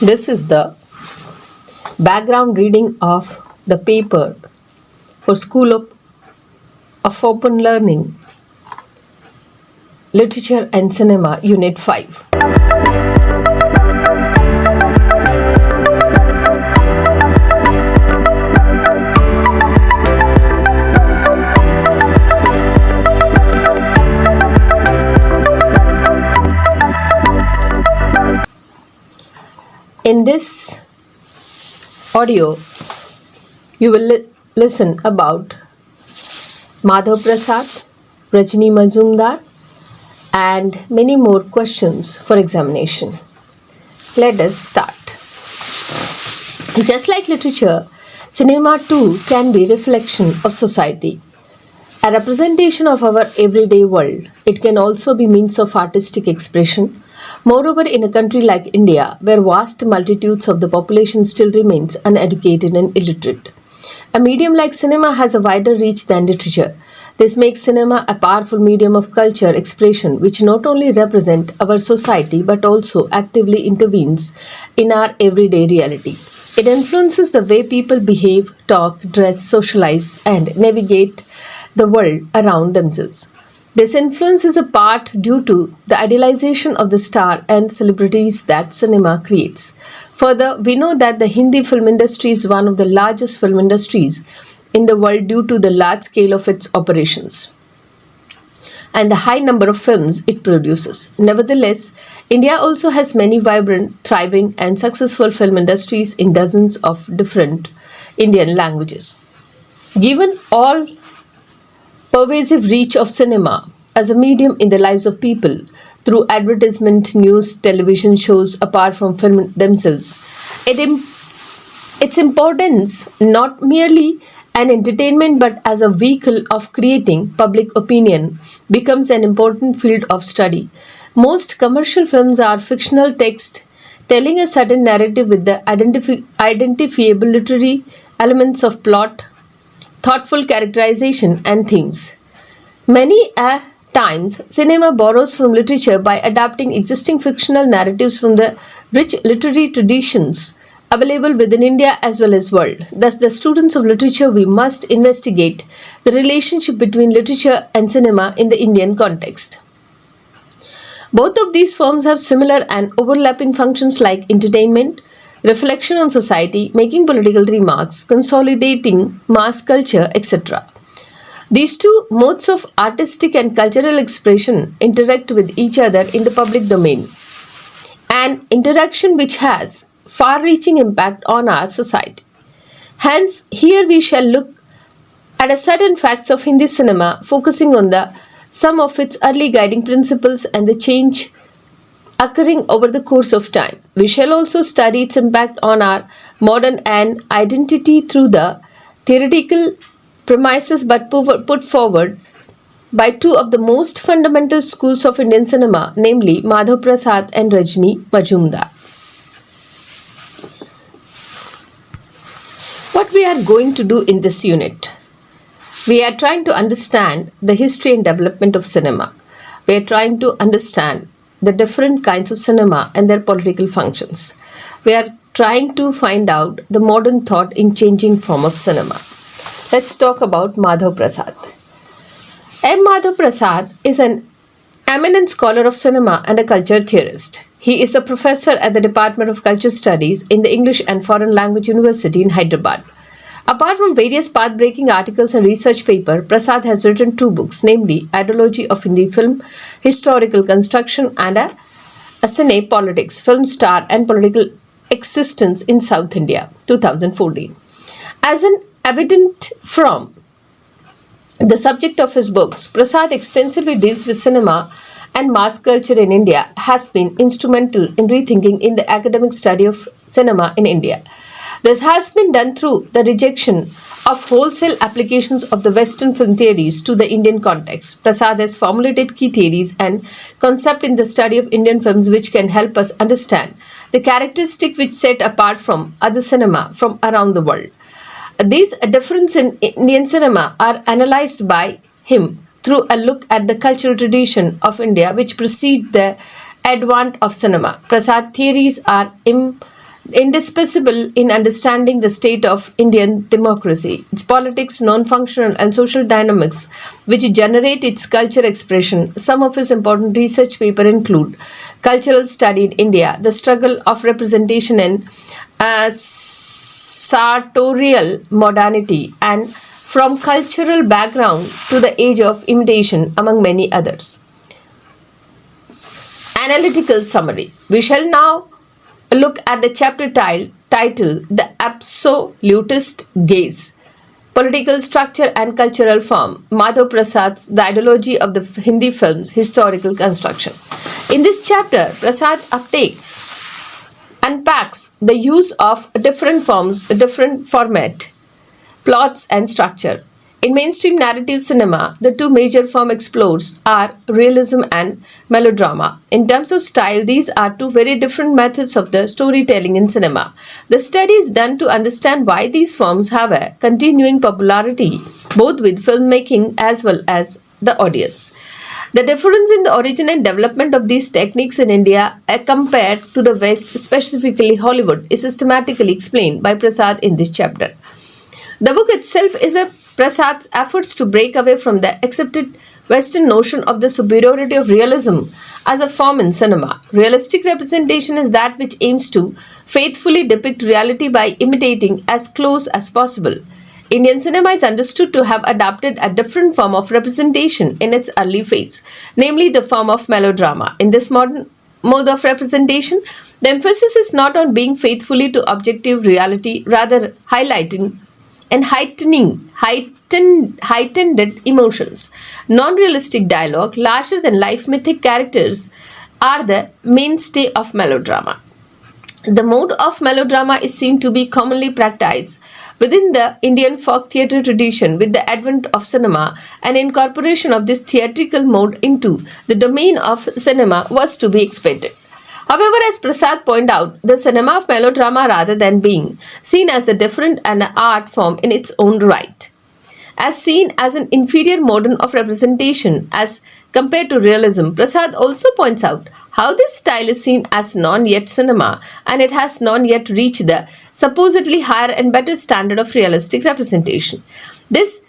This is the background reading of the paper for of Open Learning, Literature and Cinema, Unit 5. In this audio, you will listen about Madhav Prasad, Rajni Majumdar, and many more questions for examination. Let us start. Just like literature, cinema too can be a reflection of society, a representation of our everyday world. It can also be means of artistic expression. Moreover, in a country like India, where vast multitudes of the population still remains uneducated and illiterate, a medium like cinema has a wider reach than literature. This makes cinema a powerful medium of culture expression which not only represents our society but also actively intervenes in our everyday reality. It influences the way people behave, talk, dress, socialize, and navigate the world around themselves. This influence is a part due to the idealization of the star and celebrities that cinema creates. Further, we know that the Hindi film industry is one of the largest film industries in the world due to the large scale of its operations and the high number of films it produces. Nevertheless, India also has many vibrant, thriving, and successful film industries in dozens of different Indian languages. Given all pervasive reach of cinema as a medium in the lives of people through advertisement, news, television shows, apart from film themselves, its importance not merely an entertainment but as a vehicle of creating public opinion becomes an important field of study. Most commercial films are fictional text telling a certain narrative with the identifiable literary elements of plot, thoughtful characterization, and themes. Many times, cinema borrows from literature by adapting existing fictional narratives from the rich literary traditions available within India as well as world. Thus, the students of literature, we must investigate the relationship between literature and cinema in the Indian context. Both of these forms have similar and overlapping functions like entertainment, reflection on society, making political remarks, consolidating mass culture, etc. These two modes of artistic and cultural expression interact with each other in the public domain, an interaction which has far-reaching impact on our society. Hence, here we shall look at a certain facts of Hindi cinema, focusing on some of its early guiding principles and the change occurring over the course of time. We shall also study its impact on our modern and identity through the theoretical premises but put forward by two of the most fundamental schools of Indian cinema, namely Madhav Prasad and Rajni Majumdar. What we are going to do in this unit? We are trying to understand the history and development of cinema. We are trying to understand the different kinds of cinema and their political functions. We are trying to find out the modern thought in changing form of cinema. Let's talk about Madhav Prasad. M. Madhav Prasad is an eminent scholar of cinema and a culture theorist. He is a professor at the Department of Culture Studies in the English and Foreign Language University in Hyderabad. Apart from various path-breaking articles and research papers, Prasad has written two books, namely Ideology of Hindi Film, Historical Construction, and a Cine Politics, Film Star and Political Existence in South India, 2014. As an evident from the subject of his books, Prasad extensively deals with cinema and mass culture in India, has been instrumental in rethinking in the academic study of cinema in India. This has been done through the rejection of wholesale applications of the Western film theories to the Indian context. Prasad has formulated key theories and concepts in the study of Indian films which can help us understand the characteristics which set apart from other cinema from around the world. These differences in Indian cinema are analyzed by him through a look at the cultural tradition of India which precede the advent of cinema. Prasad theories are indispensable in understanding the state of Indian democracy, its politics, non-functional and social dynamics which generate its culture expression. Some of his important research papers include Cultural Study in India, The Struggle of Representation in Sartorial Modernity, and From Cultural Background to the Age of Imitation, among many others. Analytical summary. We shall now look at the chapter title The Absolutist Gaze, Political Structure and Cultural Form, Madhav Prasad's The Ideology of the Hindi Film's Historical Construction. In this chapter, Prasad unpacks the use of different forms, different format, plots and structure. In mainstream narrative cinema, the two major forms explored are realism and melodrama. In terms of style, these are two very different methods of the storytelling in cinema. The study is done to understand why these forms have a continuing popularity, both with filmmaking as well as the audience. The difference in the origin and development of these techniques in India compared to the West, specifically Hollywood, is systematically explained by Prasad in this chapter. The book itself is a Prasad's efforts to break away from the accepted Western notion of the superiority of realism as a form in cinema. Realistic representation is that which aims to faithfully depict reality by imitating as close as possible. Indian cinema is understood to have adopted a different form of representation in its early phase, namely the form of melodrama. In this modern mode of representation, the emphasis is not on being faithfully to objective reality, rather highlighting and heightened emotions. Non-realistic dialogue, larger-than-life mythic characters are the mainstay of melodrama. The mode of melodrama is seen to be commonly practiced within the Indian folk theatre tradition. With the advent of cinema, an incorporation of this theatrical mode into the domain of cinema was to be expected. However, as Prasad pointed out, the cinema of melodrama, rather than being seen as a different and an art form in its own right, as seen as an inferior mode of representation as compared to realism, Prasad also points out how this style is seen as non-yet cinema, and it has non-yet reached the supposedly higher and better standard of realistic representation. This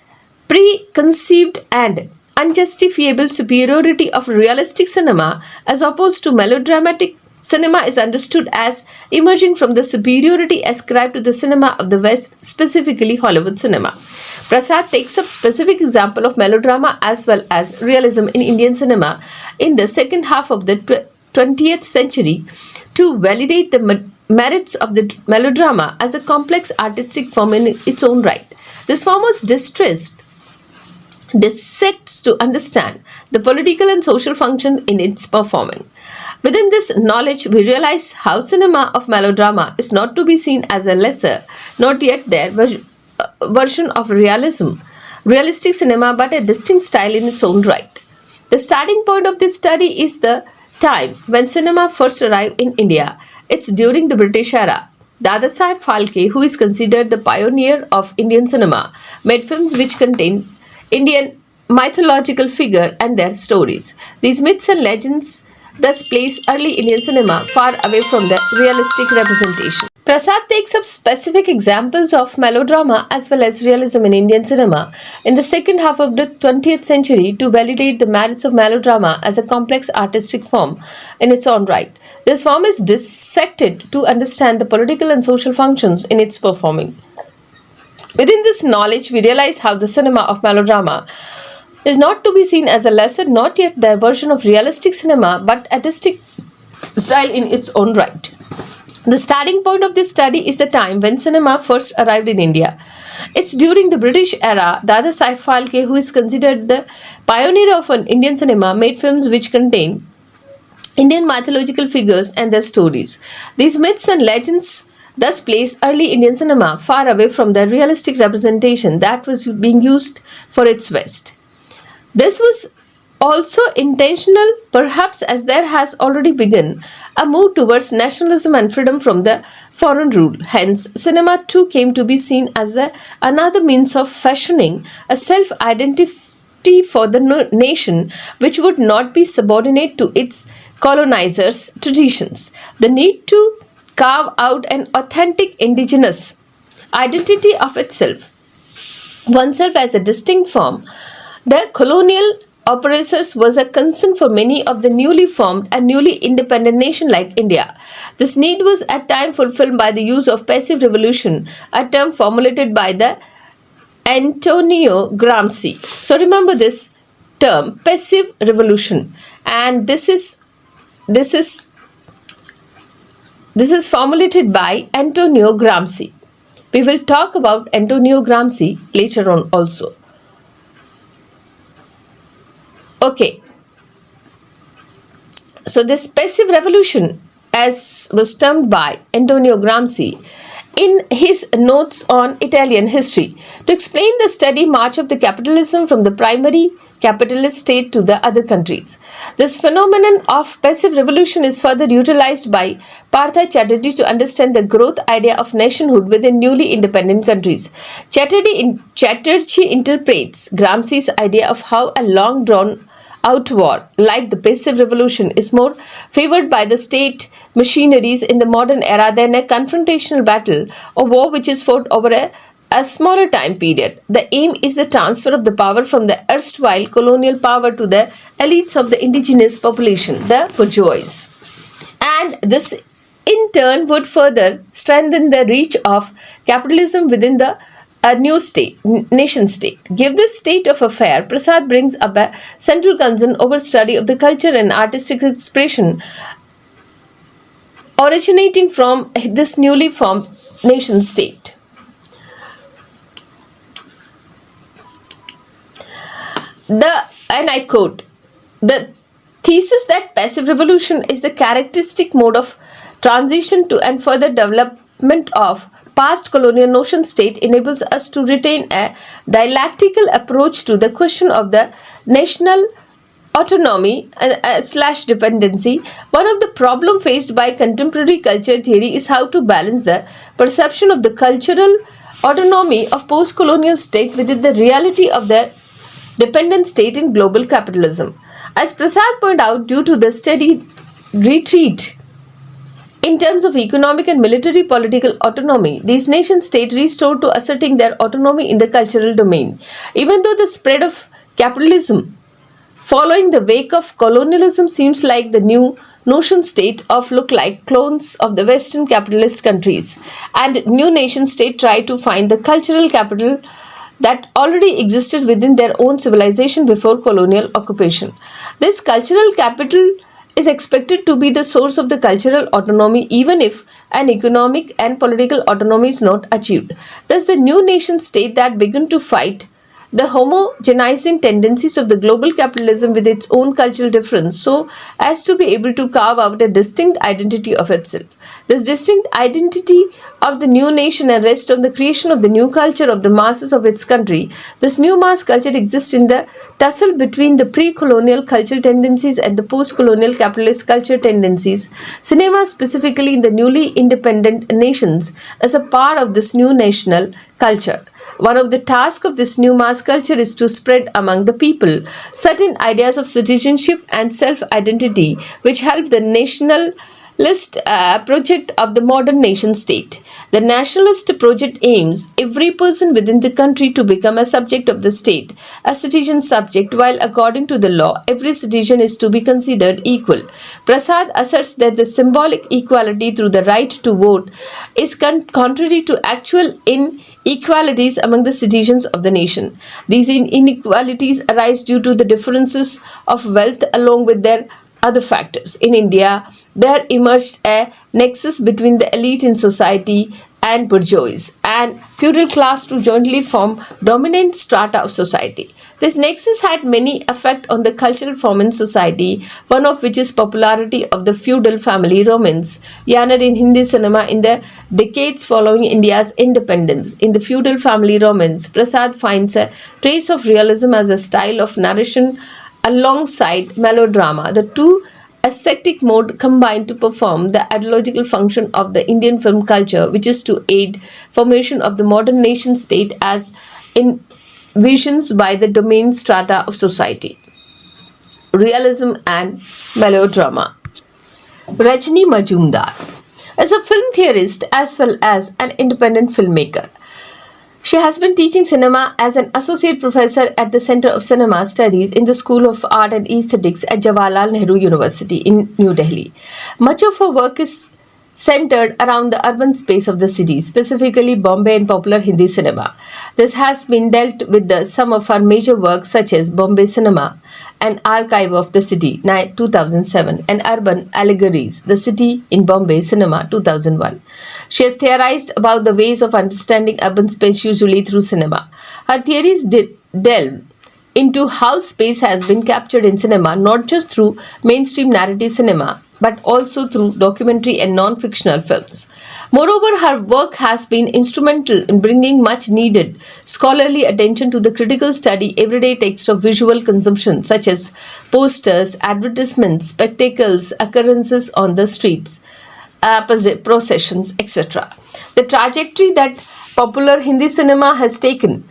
preconceived and unjustifiable superiority of realistic cinema as opposed to melodramatic cinema is understood as emerging from the superiority ascribed to the cinema of the West, specifically Hollywood cinema. Prasad takes up specific example of melodrama as well as realism in Indian cinema in the second half of the 20th century to validate the merits of the melodrama as a complex artistic form in its own right. This form was dissects to understand the political and social function in its performing. Within this knowledge, we realize how cinema of melodrama is not to be seen as a lesser, not yet there version of realistic cinema, but a distinct style in its own right. The starting point of this study is the time when cinema first arrived in India. It's during the British era. Dadasaheb Phalke, who is considered the pioneer of Indian cinema, made films which contain Indian mythological figures and their stories. These myths and legends thus place early Indian cinema far away from the realistic representation. Prasad takes up specific examples of melodrama as well as realism in Indian cinema in the second half of the 20th century to validate the merits of melodrama as a complex artistic form in its own right. This form is dissected to understand the political and social functions in its performing. Within this knowledge, we realize how the cinema of melodrama is not to be seen as a lesser, not yet their version of realistic cinema, but a distinct style in its own right. The starting point of this study is the time when cinema first arrived in India. It's during the British era. Dadasaheb Phalke, who is considered the pioneer of an Indian cinema, made films which contain Indian mythological figures and their stories. These myths and legends thus place early Indian cinema far away from the realistic representation that was being used for its West. This was also intentional, perhaps, as there has already begun a move towards nationalism and freedom from the foreign rule. Hence, cinema too came to be seen as another means of fashioning a self-identity for the nation which would not be subordinate to its colonizers' traditions. The need to carve out an authentic indigenous identity of oneself as a distinct form. The colonial oppressors was a concern for many of the newly formed and newly independent nation like India. This need was at times fulfilled by the use of passive revolution, a term formulated by the Antonio Gramsci. So remember this term, passive revolution, and this is formulated by Antonio Gramsci. We will talk about Antonio Gramsci later on also. Okay, so this passive revolution, as was termed by Antonio Gramsci in his notes on Italian history, to explain the steady march of the capitalism from the primary capitalist state to the other countries. This phenomenon of passive revolution is further utilized by Partha Chatterjee to understand the growth idea of nationhood within newly independent countries. Chatterjee interprets Gramsci's idea of how a long drawn out war, like the passive revolution, is more favored by the state machineries in the modern era than a confrontational battle or war which is fought over a smaller time period. The aim is the transfer of the power from the erstwhile colonial power to the elites of the indigenous population, the bourgeois. And this in turn would further strengthen the reach of capitalism within the new nation state. Give this state of affair, Prasad brings up a central concern over study of the culture and artistic expression originating from this newly formed nation state. And I quote, the thesis that passive revolution is the characteristic mode of transition to and further development of past colonial notion state enables us to retain a dialectical approach to the question of the national autonomy slash dependency. One of the problems faced by contemporary culture theory is how to balance the perception of the cultural autonomy of post-colonial state within the reality of the dependent state in global capitalism. As Prasad pointed out, due to the steady retreat in terms of economic and military political autonomy, these nation-states restored to asserting their autonomy in the cultural domain. Even though the spread of capitalism following the wake of colonialism seems like the new notion state of look like clones of the Western capitalist countries, and new nation-state try to find the cultural capital that already existed within their own civilization before colonial occupation. This cultural capital is expected to be the source of the cultural autonomy even if an economic and political autonomy is not achieved. Thus, the new nation state that began to fight the homogenizing tendencies of the global capitalism with its own cultural difference so as to be able to carve out a distinct identity of itself. This distinct identity of the new nation and rests on the creation of the new culture of the masses of its country. This new mass culture exists in the tussle between the pre-colonial cultural tendencies and the post-colonial capitalist culture tendencies. Cinema, specifically in the newly independent nations, is a part of this new national culture. One of the tasks of this new mass culture is to spread among the people certain ideas of citizenship and self-identity which help the nationalist project of the modern nation state. The nationalist project aims every person within the country to become a subject of the state, a citizen subject, while according to the law, every citizen is to be considered equal. Prasad asserts that the symbolic equality through the right to vote is contrary to actual inequalities among the citizens of the nation. These inequalities arise due to the differences of wealth along with their other factors. In India, there emerged a nexus between the elite in society and bourgeois and feudal class to jointly form dominant strata of society. This nexus had many effects on the cultural form in society, one of which is popularity of the feudal family romance, genre in Hindi cinema in the decades following India's independence. In the feudal family romance, Prasad finds a trace of realism as a style of narration alongside melodrama. The two ascetic mode combined to perform the ideological function of the Indian film culture, which is to aid formation of the modern nation state as envisions by the domain strata of society. Realism and melodrama. Rajni Majumdar. is a film theorist as well as an independent filmmaker. She has been teaching cinema as an associate professor at the Center of Cinema Studies in the School of Art and Aesthetics at Jawaharlal Nehru University in New Delhi. Much of her work is centered around the urban space of the city, specifically Bombay and popular Hindi cinema. This has been dealt with some of her major works such as Bombay Cinema, An Archive of the City, 2007, and Urban Allegories, The City in Bombay Cinema, 2001. She has theorized about the ways of understanding urban space usually through cinema. Her theories delve into how space has been captured in cinema, not just through mainstream narrative cinema, but also through documentary and non-fictional films. Moreover, her work has been instrumental in bringing much needed scholarly attention to the critical study everyday text of visual consumption, such as posters, advertisements, spectacles, occurrences on the streets, processions, etc. The trajectory that popular Hindi cinema has taken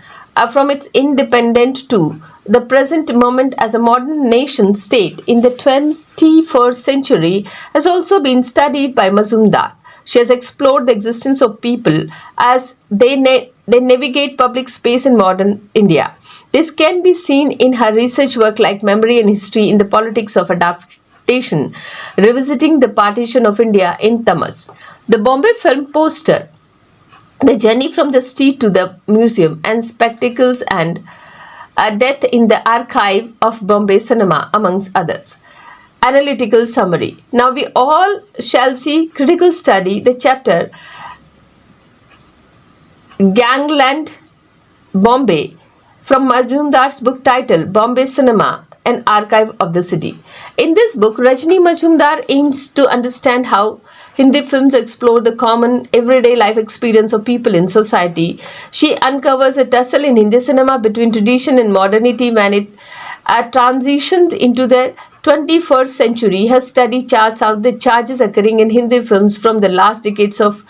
from its independence to the present moment as a modern nation state in the 21st century has also been studied by Majumdar. She has explored the existence of people as they navigate public space in modern India. This can be seen in her research work like Memory and History in the Politics of Adaptation, revisiting the partition of India in Tamas. The Bombay film poster, The Journey from the Street to the Museum, and Spectacles and Death in the Archive of Bombay Cinema, amongst others. Analytical summary. Now we all shall see critical study the chapter Gangland Bombay from Majumdar's book titled Bombay Cinema, an Archive of the City. In this book, Rajni Majumdar aims to understand how Hindi films explore the common everyday life experience of people in society. She uncovers a tussle in Hindi cinema between tradition and modernity when it transitioned into the 21st century. Her study charts out the changes occurring in Hindi films from the last decades of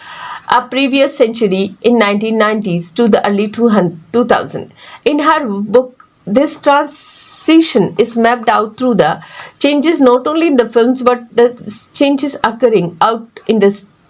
a previous century in 1990s to the early 2000s. In her book, this transition is mapped out through the changes not only in the films but the changes occurring out in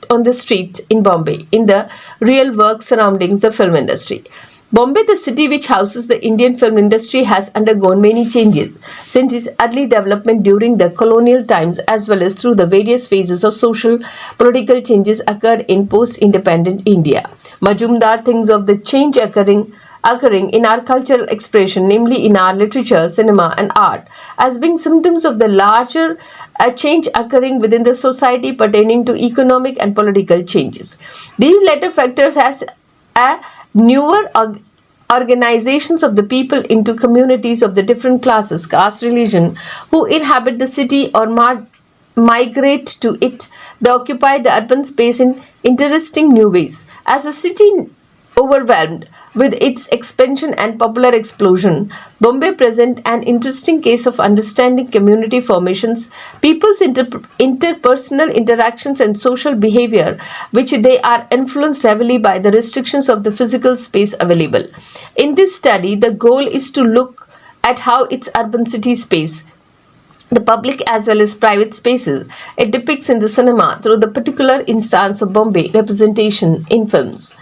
on the street in Bombay, in the real work surrounding the film industry. Bombay, the city which houses the Indian film industry, has undergone many changes since its early development during the colonial times, as well as through the various phases of social political changes occurred in post-independent India. Majumdar thinks of the change occurring in our cultural expression, namely in our literature, cinema, and art, as being symptoms of the larger change occurring within the society pertaining to economic and political changes. These latter factors has a newer organizations of the people into communities of the different classes, caste, religion, who inhabit the city or migrate to it. They occupy the urban space in interesting new ways. As a city overwhelmed with its expansion and popular explosion, Bombay presents an interesting case of understanding community formations, people's interpersonal interactions and social behavior, which they are influenced heavily by the restrictions of the physical space available. In this study, the goal is to look at how its urban city space, the public as well as private spaces, it depicts in the cinema through the particular instance of Bombay representation in films.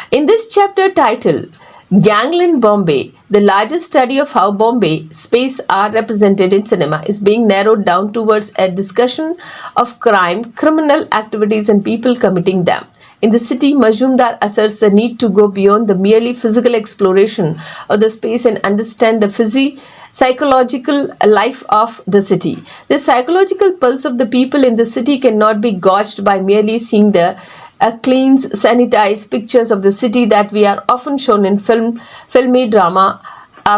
In this chapter titled Gangland Bombay, the largest study of how Bombay space are represented in cinema is being narrowed down towards a discussion of crime, criminal activities and people committing them. In the city, Majumdar asserts the need to go beyond the merely physical exploration of the space and understand the psychological life of the city. The psychological pulse of the people in the city cannot be gauged by merely seeing the clean, sanitized pictures of the city that we are often shown in filmy drama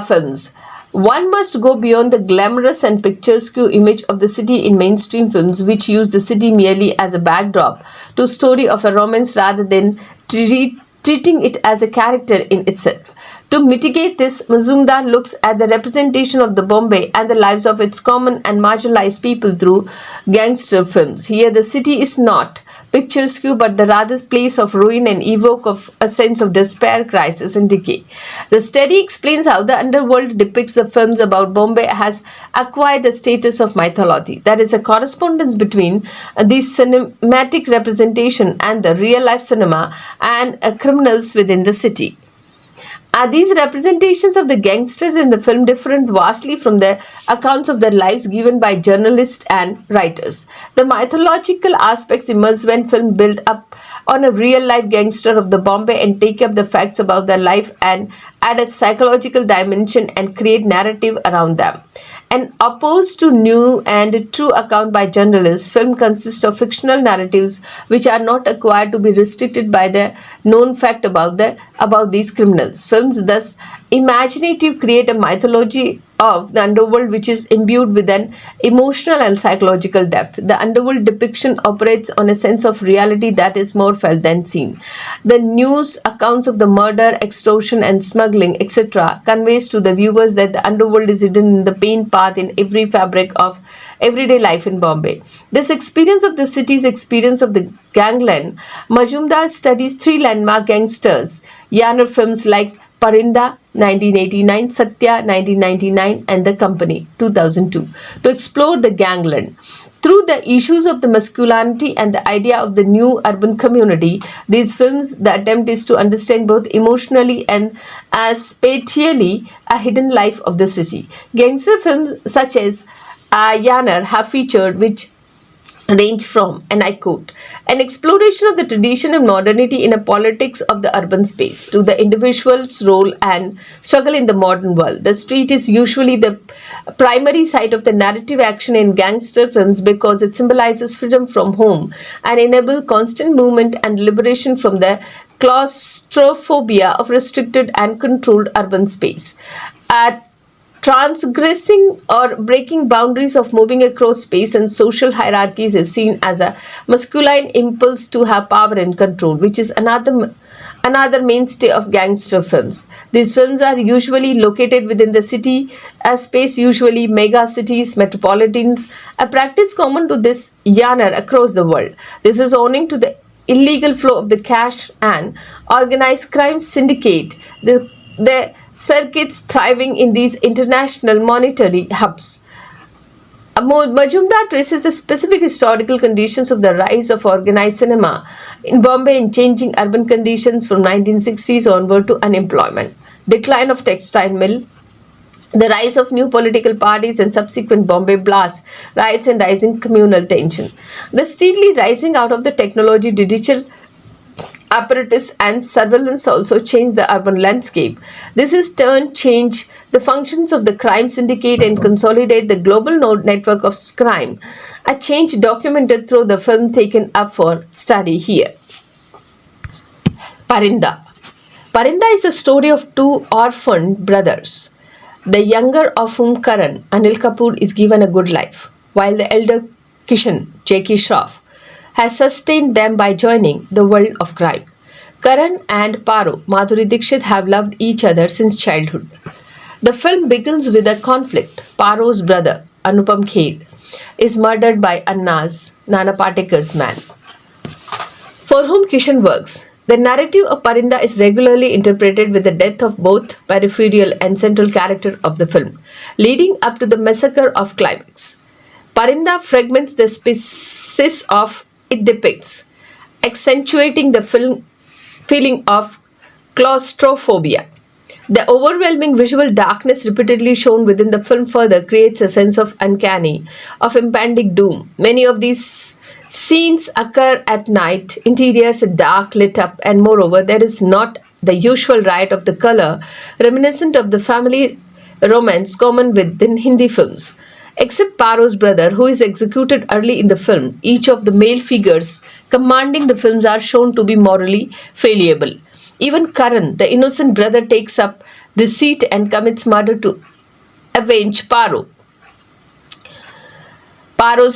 films. One must go beyond the glamorous and picturesque image of the city in mainstream films, which use the city merely as a backdrop to a story of a romance rather than treating it as a character in itself. To mitigate this, Mazumdar looks at the representation of the Bombay and the lives of its common and marginalized people through gangster films. Here, the city is not picturesque but the rather place of ruin and evoke of a sense of despair, crisis, and decay. The study explains how the underworld depicts the films about Bombay has acquired the status of mythology. There is a correspondence between the cinematic representation and the real life cinema and criminals within the city. These representations of the gangsters in the film differ vastly from the accounts of their lives given by journalists and writers. The mythological aspects emerge when film build up on a real-life gangster of the Bombay and take up the facts about their life and add a psychological dimension and create narrative around them. And opposed to new and true account by journalists, film consists of fictional narratives which are not acquired to be restricted by the known fact about these criminals. Films thus imaginative create a mythology of the underworld which is imbued with an emotional and psychological depth. The underworld depiction operates on a sense of reality that is more felt than seen. The news accounts of the murder, extortion and smuggling, etc. conveys to the viewers that the underworld is hidden in the pain path in every fabric of everyday life in Bombay. This experience of the city's experience of the gangland, Majumdar studies three landmark gangsters, genre films like Parinda 1989, Satya 1999 and The Company 2002 to explore the gangland. Through the issues of the masculinity and the idea of the new urban community, these films, the attempt is to understand both emotionally and spatially a hidden life of the city. Gangster films such as Yanar have featured which range from, and I quote, an exploration of the tradition of modernity in a politics of the urban space to the individual's role and struggle in the modern world. The street is usually the primary site of the narrative action in gangster films because it symbolizes freedom from home and enables constant movement and liberation from the claustrophobia of restricted and controlled urban space. Transgressing or breaking boundaries of moving across space and social hierarchies is seen as a masculine impulse to have power and control, which is another mainstay of gangster films. These films are usually located within the city space, usually mega cities, metropolitans, a practice common to this genre across the world. This is owing to the illegal flow of the cash and organized crime syndicate. The circuits thriving in these international monetary hubs. Majumdar traces the specific historical conditions of the rise of organized cinema in Bombay in changing urban conditions from 1960s onward to unemployment, decline of textile mill, the rise of new political parties and subsequent Bombay blast, riots and rising communal tension. The steadily rising out of the technology, digital apparatus and surveillance also change the urban landscape. This is turn change the functions of the crime syndicate and consolidate the global network of crime, a change documented through the film taken up for study here. Parinda. Parinda is the story of two orphaned brothers, the younger of whom Karan, Anil Kapoor, is given a good life, while the elder Kishan, Jackie Shroff, has sustained them by joining the world of crime. Karan and Paro, Madhuri Dixit, have loved each other since childhood. The film begins with a conflict. Paro's brother, Anupam Kher, is murdered by Anna's, Nana Patekar's man, for whom Kishan works. The narrative of Parinda is regularly interpreted with the death of both peripheral and central character of the film, leading up to the massacre of climax. Parinda fragments the species of it depicts, accentuating the feeling of claustrophobia. The overwhelming visual darkness repeatedly shown within the film further creates a sense of uncanny, of impending doom. Many of these scenes occur at night, interiors are dark, lit up, and moreover, there is not the usual riot of the color, reminiscent of the family romance common within Hindi films. Except Paro's brother, who is executed early in the film, each of the male figures commanding the films are shown to be morally fallible. Even Karan, the innocent brother, takes up deceit and commits murder to avenge Paro's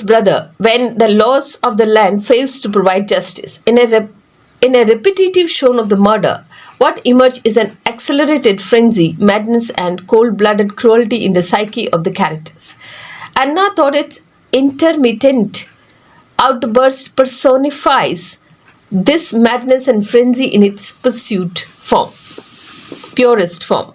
brother when the laws of the land fails to provide justice. In a repetitive shown of the murder What emerged is an accelerated frenzy, madness, and cold-blooded cruelty in the psyche of the characters. Anna thought its intermittent outburst personifies this madness and frenzy in its purest form.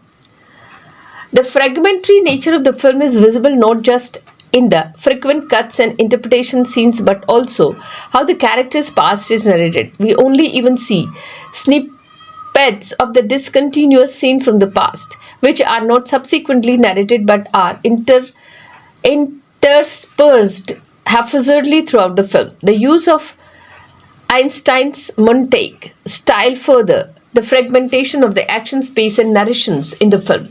The fragmentary nature of the film is visible not just in the frequent cuts and interpretation scenes but also how the character's past is narrated. We only even see snippets of the discontinuous scene from the past, which are not subsequently narrated but are interspersed haphazardly throughout the film. The use of Einstein's Montague style further the fragmentation of the action space and narrations in the film.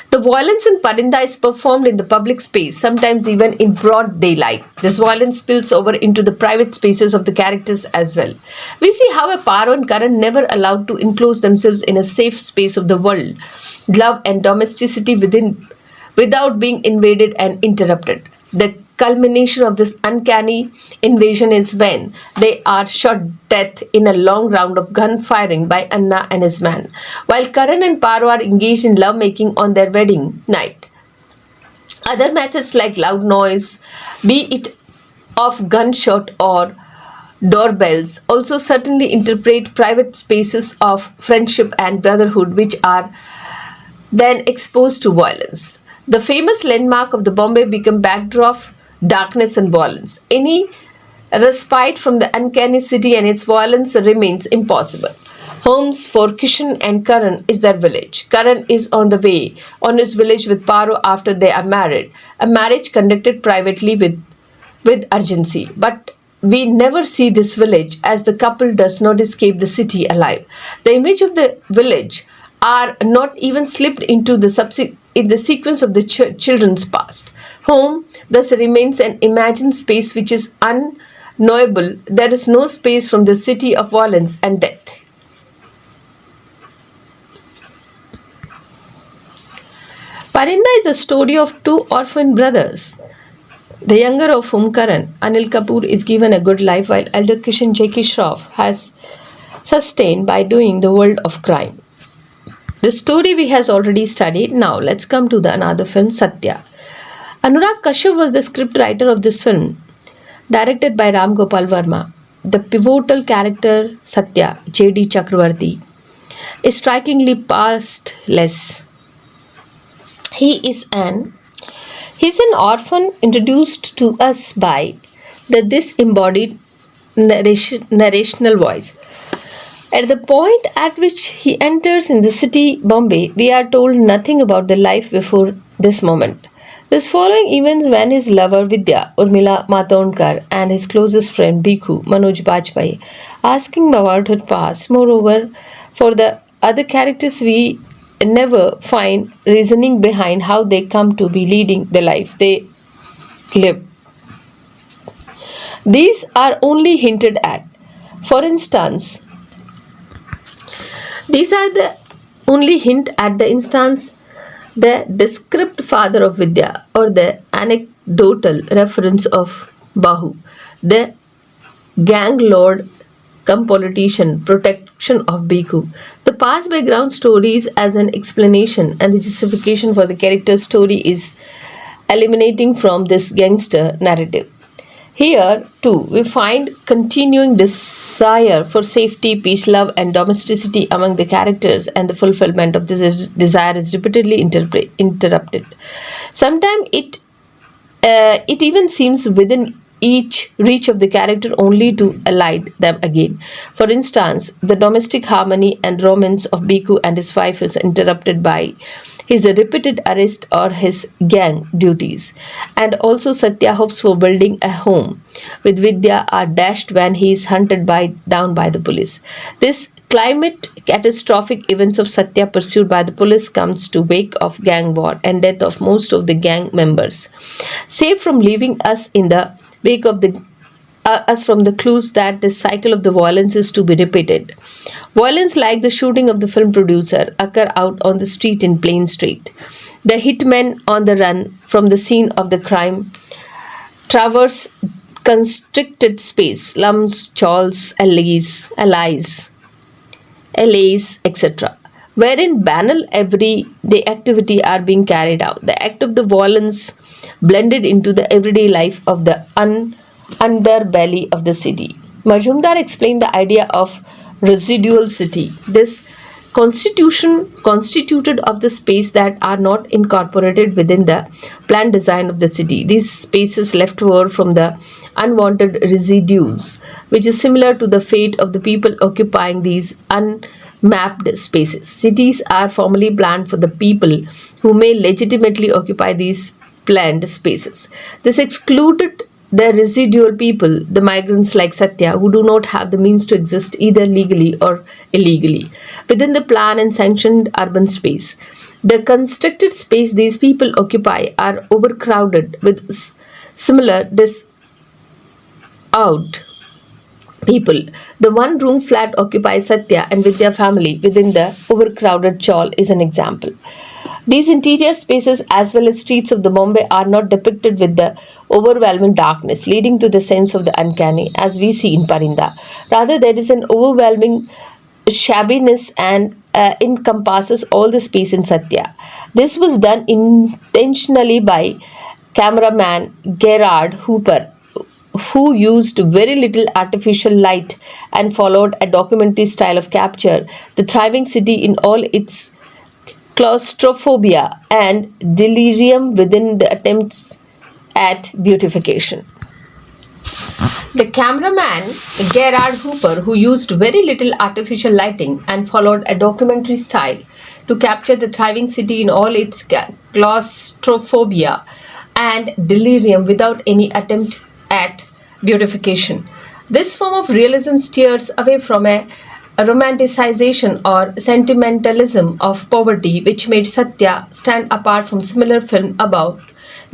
The violence in Parinda is performed in the public space, sometimes even in broad daylight. This violence spills over into the private spaces of the characters as well. We see how a Paro and Karan never allowed to enclose themselves in a safe space of the world, love and domesticity without being invaded and interrupted. The culmination of this uncanny invasion is when they are shot death in a long round of gun firing by Anna and his man, while Karan and Paro are engaged in lovemaking on their wedding night. Other methods like loud noise, be it of gunshot or doorbells, also certainly interpret private spaces of friendship and brotherhood which are then exposed to violence. The famous landmark of the Bombay became backdrop, darkness and violence. Any respite from the uncanny city and its violence remains impossible. Homes for Kishan and Karan is their village. Karan is on the way on his village with Paro after they are married. A marriage conducted privately with urgency. But we never see this village as the couple does not escape the city alive. The image of the village are not even slipped into in the sequence of the children's past. Home thus remains an imagined space which is unknowable. There is no space from the city of violence and death. Parinda is the story of two orphan brothers, the younger of whom, Karan, Anil Kapoor, is given a good life while elder Kishan Jackie Shroff has sustained by doing the world of crime. The story we has already studied. Now let's come to the another film, Satya. Anurag Kashyap was the script writer of this film, directed by Ram Gopal Verma. The pivotal character Satya, J.D. Chakravarti, is strikingly pastless. He's an orphan introduced to us by the disembodied narrational voice. At the point at which he enters in the city Bombay, we are told nothing about the life before this moment. This following events when his lover Vidya, Urmila Matondkar, and his closest friend Bhikkhu, Manoj Bajpayee, asking about her past. Moreover, for the other characters, we never find reasoning behind how they come to be leading the life they live. These are only hinted at. For instance, these are the only hint at the instance the descript father of Vidya or the anecdotal reference of Bahu, the gang lord come politician protection of Bhikkhu. The past background stories as an explanation and the justification for the character's story is eliminating from this gangster narrative. Here, too, we find continuing desire for safety, peace, love, and domesticity among the characters, and the fulfillment of this desire is repeatedly interrupted. Sometimes it even seems within each reach of the character only to elide them again. For instance, the domestic harmony and romance of Bhikkhu and his wife is interrupted by his repeated arrest or his gang duties. And also Satya hopes for building a home with Vidya are dashed when he is hunted down by the police. This climate catastrophic events of Satya pursued by the police comes to wake of gang war and death of most of the gang members. Save from leaving us in the wake of us from the clues that this cycle of the violence is to be repeated. Violence like the shooting of the film producer occur out on the street in Plain Street. The hitmen on the run from the scene of the crime traverse constricted space, slums, chawls, alleys, LAs, etc., wherein banal everyday activity are being carried out. The act of the violence blended into the everyday life of the underbelly of the city. Majumdar explained the idea of residual city. This constitution constituted of the space that are not incorporated within the planned design of the city. These spaces left over from the unwanted residues, which is similar to the fate of the people occupying these unmapped spaces. Cities are formally planned for the people who may legitimately occupy these planned spaces. This excluded the residual people, the migrants like Satya, who do not have the means to exist either legally or illegally within the planned and sanctioned urban space. The constructed space these people occupy are overcrowded with similar out people. The one room flat occupies Satya and with their family within the overcrowded chawl is an example. These interior spaces as well as streets of the Bombay are not depicted with the overwhelming darkness, leading to the sense of the uncanny as we see in Parinda. Rather, there is an overwhelming shabbiness and encompasses all the space in Satya. This was done intentionally by cameraman Gerard Hooper, who used very little artificial light and followed a documentary style of capture the thriving city in all its claustrophobia and delirium within the attempts at beautification. The cameraman Gerard Hooper, who used very little artificial lighting and followed a documentary style to capture the thriving city in all its claustrophobia and delirium without any attempt at beautification. This form of realism steers away from a romanticization or sentimentalism of poverty, which made Satya stand apart from similar film about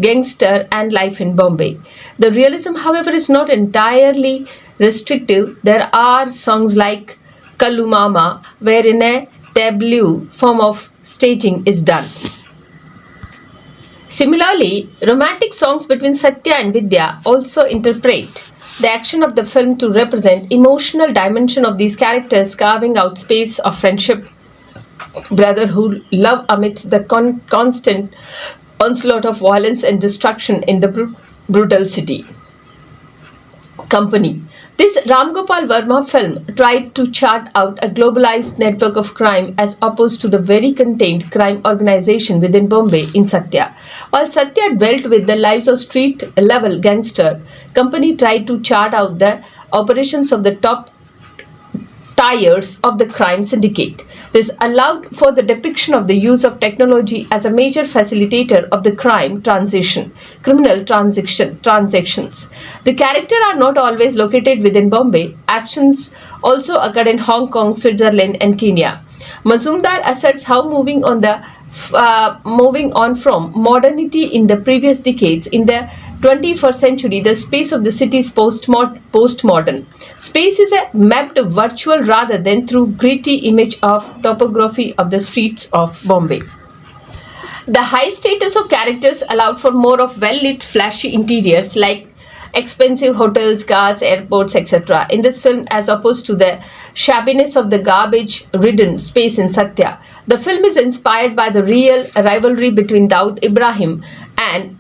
gangster and life in Bombay. The realism, however, is not entirely restrictive. There are songs like Kallu Mama, wherein a tableau form of staging is done. Similarly, romantic songs between Satya and Vidya also interpret the action of the film to represent emotional dimension of these characters, carving out space of friendship, brotherhood, love amidst the constant onslaught of violence and destruction in the brutal city. Company. This Ram Gopal Verma film tried to chart out a globalized network of crime as opposed to the very contained crime organization within Bombay in Satya. While Satya dwelt with the lives of street-level gangster, Company tried to chart out the operations of the top tiers of the crime syndicate. This allowed for the depiction of the use of technology as a major facilitator of the criminal transactions. The characters are not always located within Bombay. Actions also occurred in Hong Kong, Switzerland, and Kenya. Mazumdar asserts how moving on from modernity in the previous decades, in the 21st century, the space of the city is postmodern. Space is a mapped virtual rather than through gritty image of topography of the streets of Bombay. The high status of characters allowed for more of well-lit, flashy interiors like expensive hotels, cars, airports, etc. in this film as opposed to the shabbiness of the garbage-ridden space in Satya. The film is inspired by the real rivalry between Daud Ibrahim and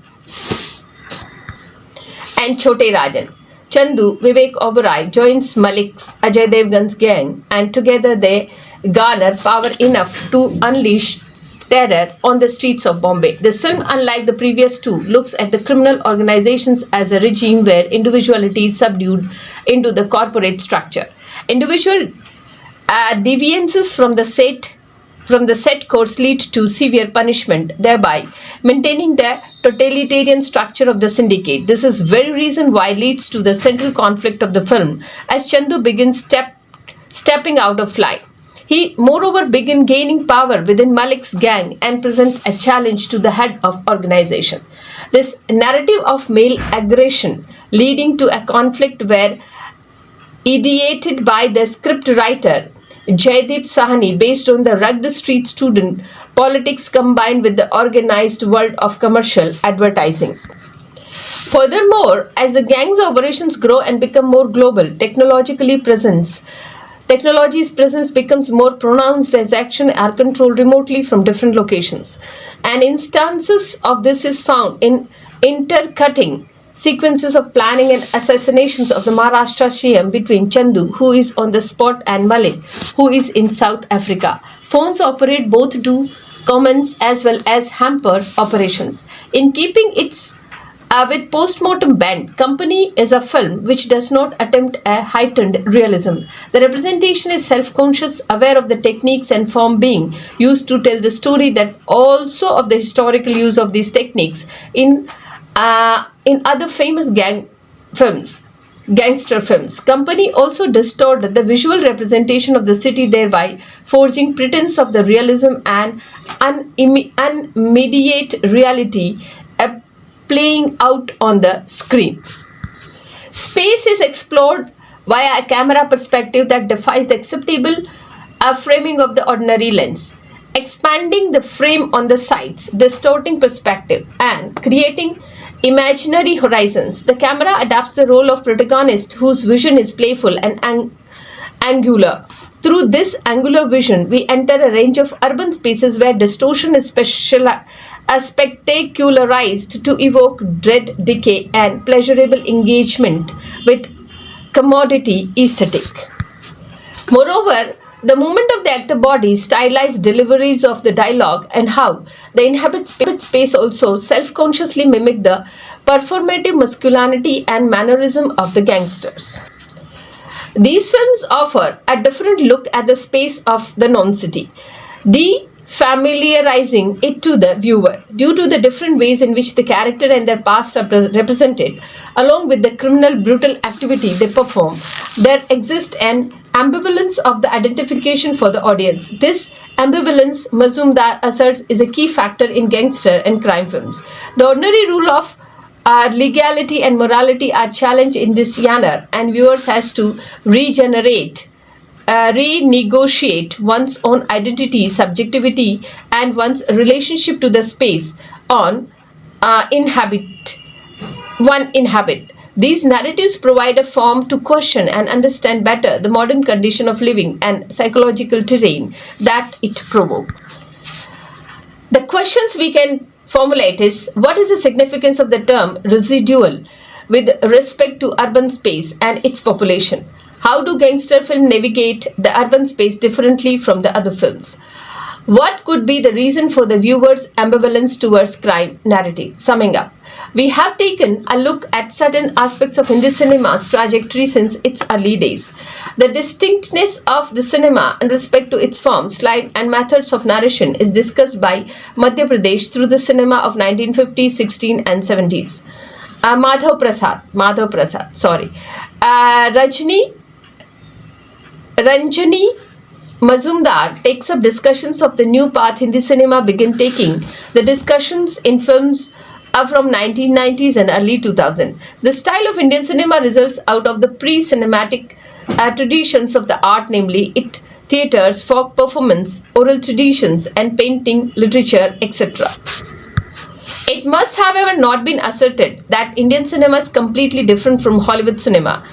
Chote Rajan. Chandu Vivek Oberoi joins Malik's Ajay Devgan's gang, and together they garner power enough to unleash terror on the streets of Bombay. This film, unlike the previous two, looks at the criminal organizations as a regime where individuality is subdued into the corporate structure. Individual deviances from the set course lead to severe punishment, thereby maintaining the totalitarian structure of the syndicate. This is very reason why leads to the central conflict of the film as Chandu begins stepping out of line. He moreover begin gaining power within Malik's gang and present a challenge to the head of organization. This narrative of male aggression leading to a conflict were ideated by the script writer Jaideep Sahani based on the rugged street student politics combined with the organized world of commercial advertising. Furthermore, as the gang's operations grow and become more global, technologically presence, Technology's presence becomes more pronounced as action are controlled remotely from different locations. And instances of this is found in intercutting sequences of planning and assassinations of the Maharashtra CM between Chandu, who is on the spot, and Malik, who is in South Africa. Phones operate both do commence as well as hamper operations. In keeping its with Postmortem Band, Company is a film which does not attempt a heightened realism. The representation is self-conscious, aware of the techniques and form being used to tell the story, that also of the historical use of these techniques in other famous gangster films. Company also distorted the visual representation of the city, thereby forging pretense of the realism and unmediate reality playing out on the screen. Space is explored via a camera perspective that defies the acceptable framing of the ordinary lens, expanding the frame on the sides, distorting perspective, and creating imaginary horizons. The camera adapts the role of protagonist whose vision is playful and angular. Through this angular vision, we enter a range of urban spaces where distortion is spectacularized to evoke dread, decay, and pleasurable engagement with commodity aesthetic. Moreover, the movement of the actor body, stylized deliveries of the dialogue, and how they inhabit space also self-consciously mimic the performative masculinity and mannerism of the gangsters. These films offer a different look at the space of the non-city, familiarizing it to the viewer. Due to the different ways in which the character and their past are represented, along with the criminal brutal activity they perform, there exists an ambivalence of the identification for the audience. This ambivalence, Mazumdar asserts, is a key factor in gangster and crime films. The ordinary rule of legality and morality are challenged in this genre, and viewers has to renegotiate one's own identity, subjectivity, and one's relationship to the space one inhabit. These narratives provide a form to question and understand better the modern condition of living and psychological terrain that it provokes. The questions we can formulate is: what is the significance of the term residual with respect to urban space and its population? How do gangster films navigate the urban space differently from the other films? What could be the reason for the viewer's ambivalence towards crime narrative? Summing up, we have taken a look at certain aspects of Hindi cinema's trajectory since its early days. The distinctness of the cinema in respect to its form, style, and methods of narration is discussed by Madhya Pradesh through the cinema of 1950s, 16s, and 70s. Madhav Prasad, Ranjani Mazumdar takes up discussions of the new path Hindi cinema began taking, the discussions in films from 1990s and early 2000. The style of Indian cinema results out of the pre-cinematic traditions of the art, namely it theatres, folk performance, oral traditions, and painting, literature, etc. It must, however, not be asserted that Indian cinema is completely different from Hollywood cinema.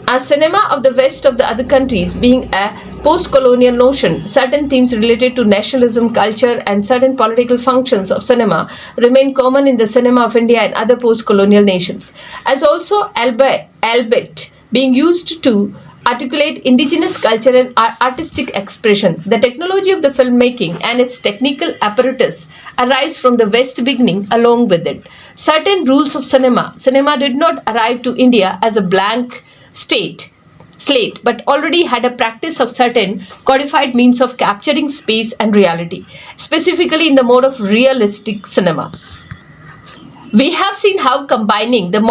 A cinema of the West of the other countries being a post-colonial notion, certain themes related to nationalism, culture, and certain political functions of cinema remain common in the cinema of India and other post-colonial nations, as also albeit being used to articulate indigenous culture and artistic expression. The technology of the filmmaking and its technical apparatus arrives from the West, beginning along with it. Certain rules of cinema did not arrive to India as a blank slate, but already had a practice of certain codified means of capturing space and reality, specifically in the mode of realistic cinema. We have seen how, combining the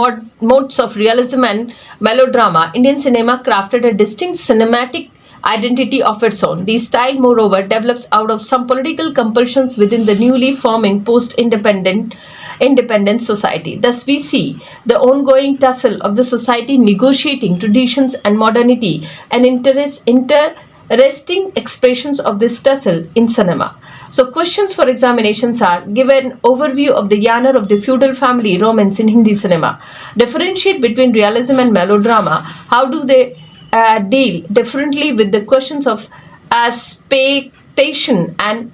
modes of realism and melodrama, Indian cinema crafted a distinct cinematic identity of its own. The style, moreover, develops out of some political compulsions within the newly forming post-independent society. Thus, we see the ongoing tussle of the society negotiating traditions and modernity, and interesting expressions of this tussle in cinema. So, questions for examinations are: give an overview of the genre of the feudal family romance in Hindi cinema. Differentiate between realism and melodrama. How do they deal differently with the questions of expectation and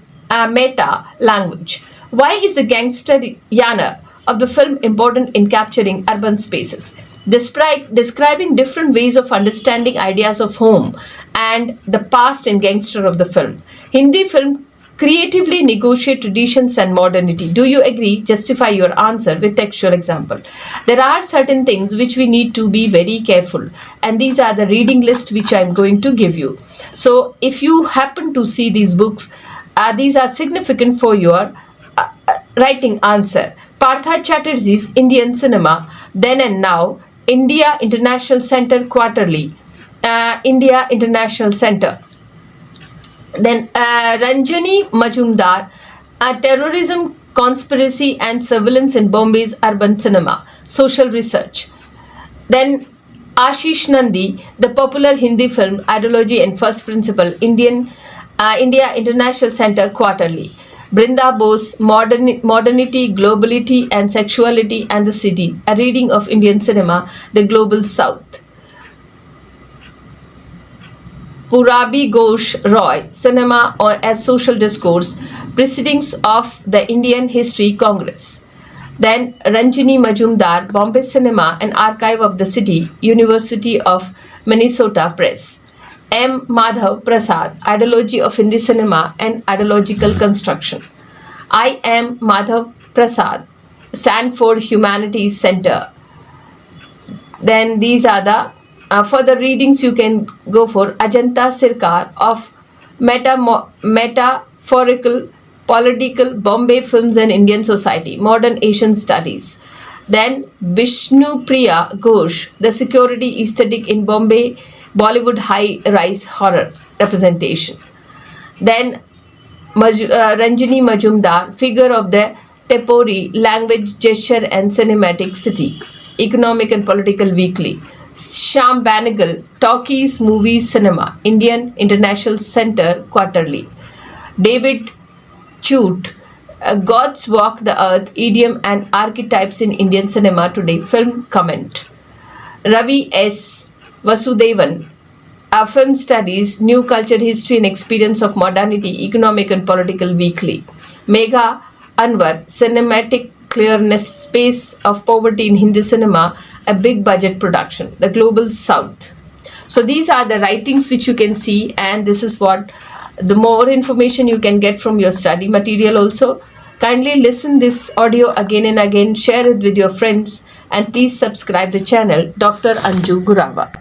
meta language. Why is the gangster of the film important in capturing urban spaces? Describing different ways of understanding ideas of home and the past in gangster of the film. Hindi film creatively negotiate traditions and modernity. Do you agree? Justify your answer with textual example. There are certain things which we need to be very careful, and these are the reading list which I am going to give you. So if you happen to see these books, these are significant for your writing answer. Partha Chatterjee's Indian Cinema, Then and Now, India International Center Quarterly, India International Center. Then Ranjani Majumdar, Terrorism, Conspiracy and Surveillance in Bombay's Urban Cinema, Social Research. Then Ashish Nandi, the popular Hindi film Ideology and First Principle, India International Center Quarterly. Brinda Bose, Modernity, Globality and Sexuality and the City, a reading of Indian cinema, The Global South. Purabi Ghosh Roy, Cinema as Social Discourse, Proceedings of the Indian History Congress. Then Ranjini Majumdar, Bombay Cinema, an Archive of the City, University of Minnesota Press. M. Madhav Prasad, Ideology of Hindi Cinema and Ideological Construction. I am Madhav Prasad, Stanford Humanities Center. Then these are the further readings you can go for. Ajanta Sirkar of Metaphorical Political Bombay Films and Indian Society, Modern Asian Studies. Then Vishnu Priya Ghosh, The Security Aesthetic in Bombay Bollywood High-Rise Horror Representation. Then Ranjini Majumdar, Figure of the Tepori, Language, Gesture and Cinematic City, Economic and Political Weekly. Shyam Banagal, Talkies, Movies, Cinema, Indian International Center Quarterly. David Chute, Gods Walk the Earth, Idiom and Archetypes in Indian Cinema Today, Film Comment. Ravi S. Vasudevan, Film Studies, New Culture, History and Experience of Modernity, Economic and Political Weekly. Megha Anwar, Cinematic Clearness, Space of Poverty in Hindi Cinema, a big budget production, The Global South. So these are the writings which you can see, and this is what the more information you can get from your study material also. Kindly listen this audio again and again, share it with your friends, and please subscribe the channel Dr. Anju Gurava.